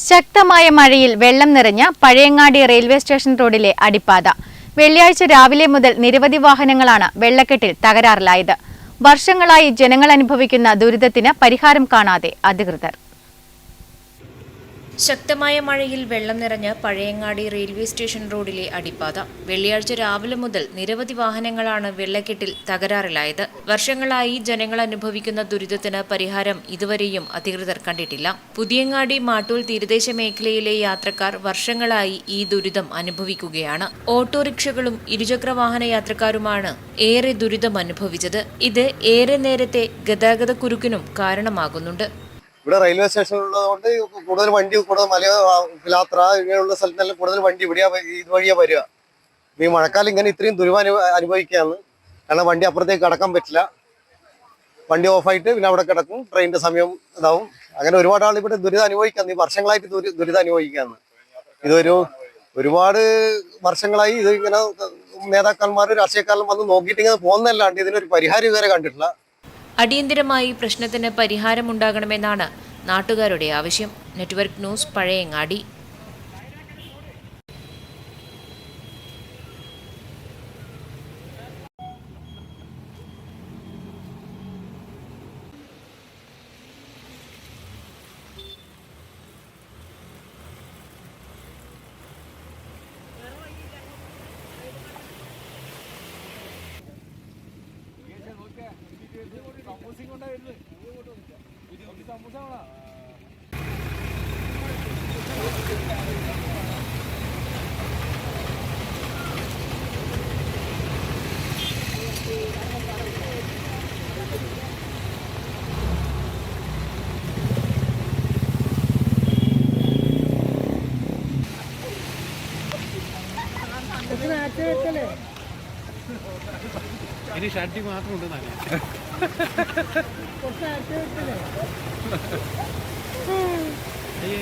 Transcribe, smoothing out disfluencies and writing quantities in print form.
ശക്തമായ മഴയിൽ വെള്ളം നിറഞ്ഞ പഴയങ്ങാടി റെയിൽവേ സ്റ്റേഷൻ റോഡിലെ അടിപ്പാത. വെള്ളിയാഴ്ച രാവിലെ മുതൽ നിരവധി വാഹനങ്ങളാണ് വെള്ളക്കെട്ടിൽ തകരാറിലായത്. വർഷങ്ങളായി ജനങ്ങൾ അനുഭവിക്കുന്ന ദുരിതത്തിന് പരിഹാരം കാണാതെ അധികൃതർ. ശക്തമായ മഴയിൽ വെള്ളം നിറഞ്ഞ് പഴയങ്ങാടി റെയിൽവേ സ്റ്റേഷൻ റോഡിലെ അടിപ്പാത. വെള്ളിയാഴ്ച രാവിലെ മുതൽ നിരവധി വാഹനങ്ങളാണ് വെള്ളക്കെട്ടിൽ തകരാറിലായത്. വർഷങ്ങളായി ജനങ്ങൾ അനുഭവിക്കുന്ന ദുരിതത്തിന് പരിഹാരം ഇതുവരെയും അധികൃതർ കണ്ടിട്ടില്ല. പുതിയങ്ങാടി മാട്ടൂൽ തീരദേശ മേഖലയിലെ യാത്രക്കാർ വർഷങ്ങളായി ഈ ദുരിതം അനുഭവിക്കുകയാണ്. ഓട്ടോറിക്ഷകളും ഇരുചക്രവാഹന യാത്രക്കാരുമാണ് ഏറെ ദുരിതം അനുഭവിച്ചത്. ഇത് ഏറെ നേരത്തെ ഗതാഗതക്കുരുക്കിനും കാരണമാകുന്നുണ്ട്. ഇവിടെ റെയിൽവേ സ്റ്റേഷൻ ഉള്ളതുകൊണ്ട് കൂടുതൽ വണ്ടി മലയാത്ര ഇങ്ങനെയുള്ള സ്ഥലത്തെല്ലാം കൂടുതൽ വണ്ടി ഇതുവഴിയാ വരിക. ഈ മഴക്കാലം ഇങ്ങനെ ഇത്രയും ദുരിതം അനുഭവിക്കുകയാണ്. കാരണം വണ്ടി അപ്പുറത്തേക്ക് കടക്കാൻ പറ്റില്ല. വണ്ടി ഓഫായിട്ട് പിന്നെ അവിടെ കിടക്കും, ട്രെയിനിന്റെ സമയം ഇതാവും. അങ്ങനെ ഒരുപാട് ആൾ ഇവിടെ ദുരിതം അനുഭവിക്കാന്ന്, ഈ വർഷങ്ങളായിട്ട് ദുരിതം അനുഭവിക്കാന്ന്. ഒരുപാട് വർഷങ്ങളായി ഇത് ഇങ്ങനെ നേതാക്കന്മാരും രാഷ്ട്രീയക്കാരും വന്ന് നോക്കിയിട്ട് ഇങ്ങനെ പോകുന്നതല്ലാണ്ട് ഇതിനൊരു പരിഹാരം ഇതുവരെ കണ്ടിട്ടില്ല. അടിയന്തരമായി പ്രശ്നത്തിന് പരിഹാരമുണ്ടാകണമെന്നാണ് നാട്ടുകാരുടെ ആവശ്യം. Network news, Pazhayangadi. ഇനി ഷഡ്ഡി മാത്രം ഉണ്ട് അയ്യോ